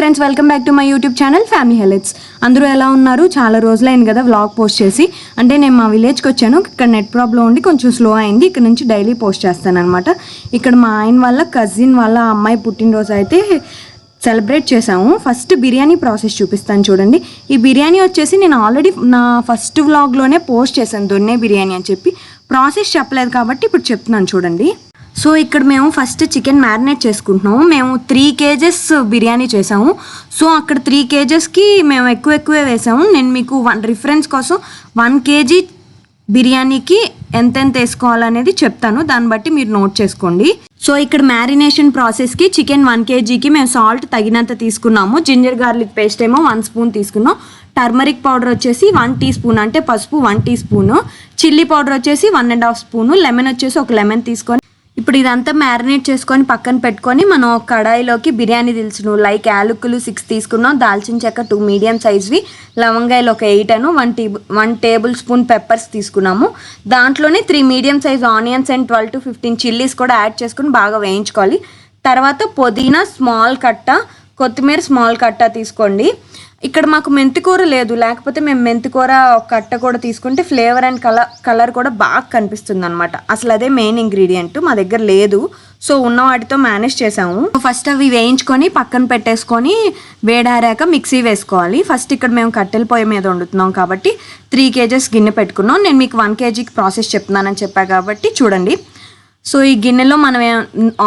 Friends, welcome back to my YouTube channel family healths. అందరూ ఎలా ఉన్నారు? చాలా రోజులైంది కదా వ్లాగ్ పోస్ట్ చేసి. అంటే నేను మా విలేజ్కి వచ్చాను. ఇక్కడ నెట్ ప్రాబ్లం ఉండి కొంచెం స్లో అయింది. ఇక్కడ నుంచి డైలీ పోస్ట్ చేస్తాను అనమాట. ఇక్కడ మా ఆయన వాళ్ళ కజిన్ వాళ్ళ అమ్మాయి పుట్టినరోజు అయితే సెలబ్రేట్ చేసాము. ఫస్ట్ బిర్యానీ ప్రాసెస్ చూపిస్తాను చూడండి. ఈ బిర్యానీ వచ్చేసి నేను ఆల్రెడీ నా ఫస్ట్ వ్లాగ్లోనే పోస్ట్ చేశాను, దొన్నే బిర్యానీ అని చెప్పి. ప్రాసెస్ చెప్పలేదు కాబట్టి ఇప్పుడు చెప్తున్నాను చూడండి. సో ఇక్కడ మేము ఫస్ట్ చికెన్ మ్యారినేట్ చేసుకుంటున్నాము. మేము 3 kgs బిర్యానీ చేసాము. సో అక్కడ 3 kgsకి మేము ఎక్కువే వేసాము. నేను మీకు రిఫరెన్స్ కోసం 1 kg బిర్యానీకి ఎంతెంత వేసుకోవాలనేది చెప్తాను, దాన్ని బట్టి మీరు నోట్ చేసుకోండి. సో ఇక్కడ మ్యారినేషన్ ప్రాసెస్కి చికెన్ 1 kgకి మేము సాల్ట్ తగినంత తీసుకున్నాము. జింజర్ గార్లిక్ పేస్ట్ ఏమో 1 స్పూన్ తీసుకున్నాం. టర్మరిక్ పౌడర్ వచ్చేసి 1 టీ స్పూన్, అంటే పసుపు 1 టీ స్పూను. చిల్లీ పౌడర్ వచ్చేసి 1.5 స్పూను. లెమన్ వచ్చేసి ఒక లెమన్ తీసుకొని ఇప్పుడు ఇదంతా మ్యారినేట్ చేసుకొని పక్కన పెట్టుకొని మనం కడాయిలోకి బిర్యానీ దినుసులు లైక్ యాలకులు 6 తీసుకున్నాం, దాల్చిన చెక్క 2 మీడియం సైజ్వి, లవంగాయలు ఒక 8 అను 1 టేబుల్ స్పూన్ పెప్పర్స్ తీసుకున్నాము. దాంట్లోనే 3 medium size onions and 12 to 15 chillies కూడా యాడ్ చేసుకుని బాగా వేయించుకోవాలి. తర్వాత పుదీనా స్మాల్ కట్ట, కొత్తిమీర స్మాల్ కట్ట తీసుకోండి. ఇక్కడ మాకు మెంతికూర లేదు, లేకపోతే మేము మెంతికూర ఒక కట్ట కూడా తీసుకుంటే ఫ్లేవర్ అండ్ కలర్ కూడా బాగా కనిపిస్తుంది అనమాట. అసలు అదే మెయిన్ ఇంగ్రీడియంట్, మా దగ్గర లేదు. సో ఉన్న వాటితో మేనేజ్ చేసాము. ఫస్ట్ అవి వేయించుకొని పక్కన పెట్టేసుకొని వేడారాక మిక్సీ వేసుకోవాలి. ఫస్ట్ ఇక్కడ మేము కట్టెల పొయ్యి మీద వండుతున్నాం కాబట్టి 3 kgs గిన్నె పెట్టుకున్నాం. నేను మీకు 1 kgకి ప్రాసెస్ చెప్తున్నానని చెప్పా కాబట్టి చూడండి. సో ఈ గిన్నెలో మనం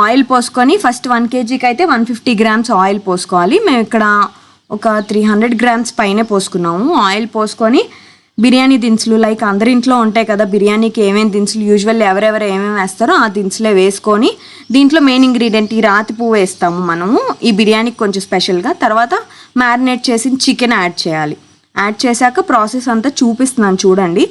ఆయిల్ పోసుకొని ఫస్ట్ 1 kgకి అయితే 150 grams ఆయిల్ పోసుకోవాలి. మేము ఇక్కడ ఒక 300 grams పైనే పోసుకున్నాము. ఆయిల్ పోసుకొని బిర్యానీ దినుసులు లైక్ అందరి ఇంట్లో ఉంటాయి కదా, బిర్యానీకి ఏమేమి దినుసులు యూజువల్ ఎవరెవరు ఏమేమి వేస్తారో ఆ దినుసులే వేసుకొని దీంట్లో మెయిన్ ఇంగ్రీడియంట్ ఈ రాతి పువ్వు వేస్తాము మనము ఈ బిర్యానీకి కొంచెం స్పెషల్గా. తర్వాత మ్యారినేట్ చేసిన చికెన్ యాడ్ చేయాలి. యాడ్ చేశాక ప్రాసెస్ అంతా చూపిస్తున్నాను చూడండి.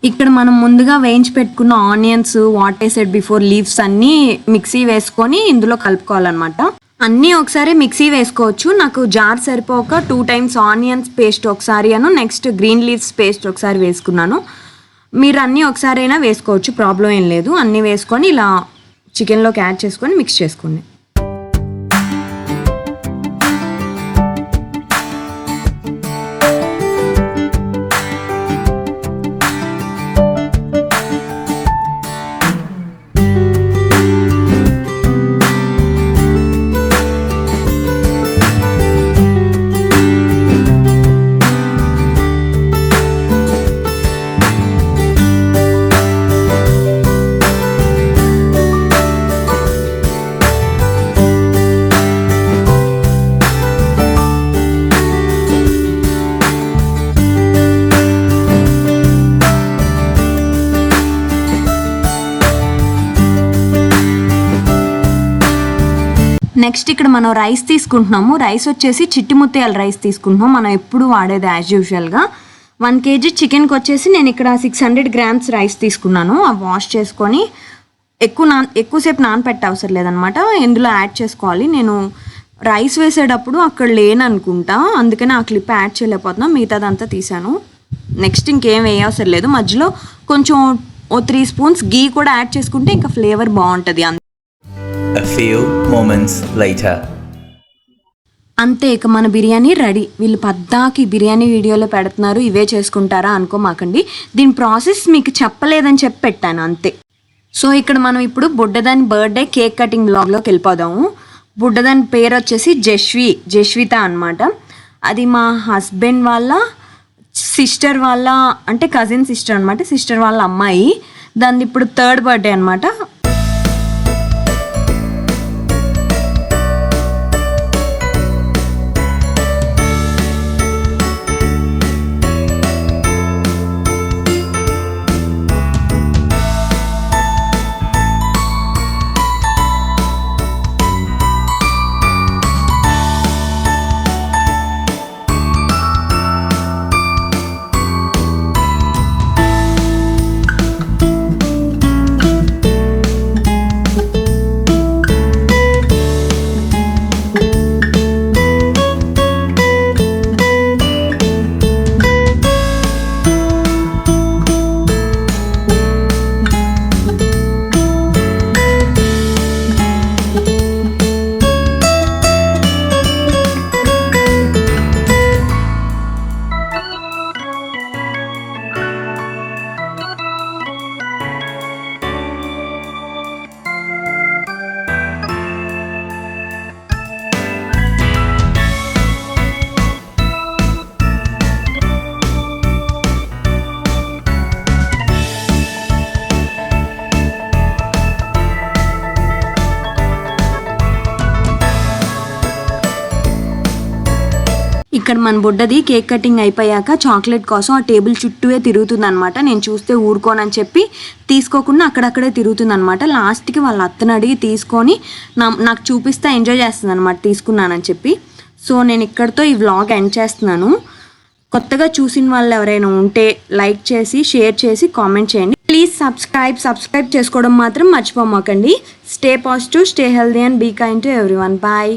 ఇక్కడ మనం ముందుగా వేయించి పెట్టుకున్న onions, what I said before, leaves అన్నీ మిక్సీ వేసుకొని ఇందులో కలుపుకోవాలన్నమాట. అన్నీ ఒకసారి మిక్సీ వేసుకోవచ్చు. నాకు జార్ సరిపోక 2 times ఆనియన్స్ పేస్ట్ ఒకసారి నెక్స్ట్ గ్రీన్ లీవ్స్ పేస్ట్ ఒకసారి వేసుకున్నాను. మీరు అన్నీ ఒకసారి అయినా వేసుకోవచ్చు, ప్రాబ్లం ఏం లేదు. అన్నీ వేసుకొని ఇలా చికెన్లోకి యాడ్ చేసుకొని మిక్స్ చేసుకోండి. నెక్స్ట్ ఇక్కడ మనం రైస్ తీసుకుంటున్నాము. రైస్ వచ్చేసి చిట్టి ముత్యాల రైస్ తీసుకుంటున్నాం, మనం ఎప్పుడు వాడేది యాజ్ యూజువల్గా. 1 kg చికెన్కి వచ్చేసి నేను ఇక్కడ 600 grams రైస్ తీసుకున్నాను. అవి వాష్ చేసుకొని ఎక్కువసేపు నానపెట్టే అవసరం లేదనమాట, ఇందులో యాడ్ చేసుకోవాలి. నేను రైస్ వేసేటప్పుడు అక్కడ లేననుకుంటా, అందుకని ఆ క్లిప్ యాడ్ చేయలేకపోతున్నా, మిగతాదంతా తీసాను. నెక్స్ట్ ఇంకేం వేయవసరం లేదు. మధ్యలో కొంచెం 3 spoons గీ కూడా యాడ్ చేసుకుంటే ఇంకా ఫ్లేవర్ బాగుంటుంది. A few moments later. అంతే, ఇక మన బిర్యానీ రెడీ. వీళ్ళు పద్దాకి బిర్యానీ వీడియోలో పెడుతున్నారు, ఇవే చేసుకుంటారా అనుకోమాకండి. దీని ప్రాసెస్ మీకు చెప్పలేదని చెప్పి పెట్టాను అంతే. సో ఇక్కడ మనం ఇప్పుడు బుడ్డదాని బర్త్డే కేక్ కటింగ్ బ్లాగ్లోకి వెళ్ళిపోదాము. బుడ్డదాని పేరు వచ్చేసి జశ్విత అనమాట. అది మా హస్బెండ్ వాళ్ళ సిస్టర్ వాళ్ళ, అంటే కజిన్ సిస్టర్ అనమాట, సిస్టర్ వాళ్ళ అమ్మాయి. దాన్ని ఇప్పుడు 3rd birthday అనమాట. ఇక్కడ మన బుడ్డది కేక్ కటింగ్ అయిపోయాక చాక్లెట్ కోసం ఆ టేబుల్ చుట్టూవే తిరుగుతుంది అనమాట. నేను చూస్తే ఊరుకోనని చెప్పి తీసుకోకుండా అక్కడక్కడే తిరుగుతుంది అనమాట. లాస్ట్కి వాళ్ళ అత్తని అడిగి తీసుకొని నాకు చూపిస్తే ఎంజాయ్ చేస్తుంది అనమాట తీసుకున్నానని చెప్పి. సో నేను ఇక్కడితో ఈ వ్లాగ్ ఎండ్ చేస్తున్నాను. కొత్తగా చూసిన వాళ్ళు ఎవరైనా ఉంటే లైక్ చేసి షేర్ చేసి కామెంట్ చేయండి. ప్లీజ్ సబ్స్క్రైబ్ చేసుకోవడం మాత్రం మర్చిపోమాకండి. Stay positive, stay healthy and be kind to everyone. Bye.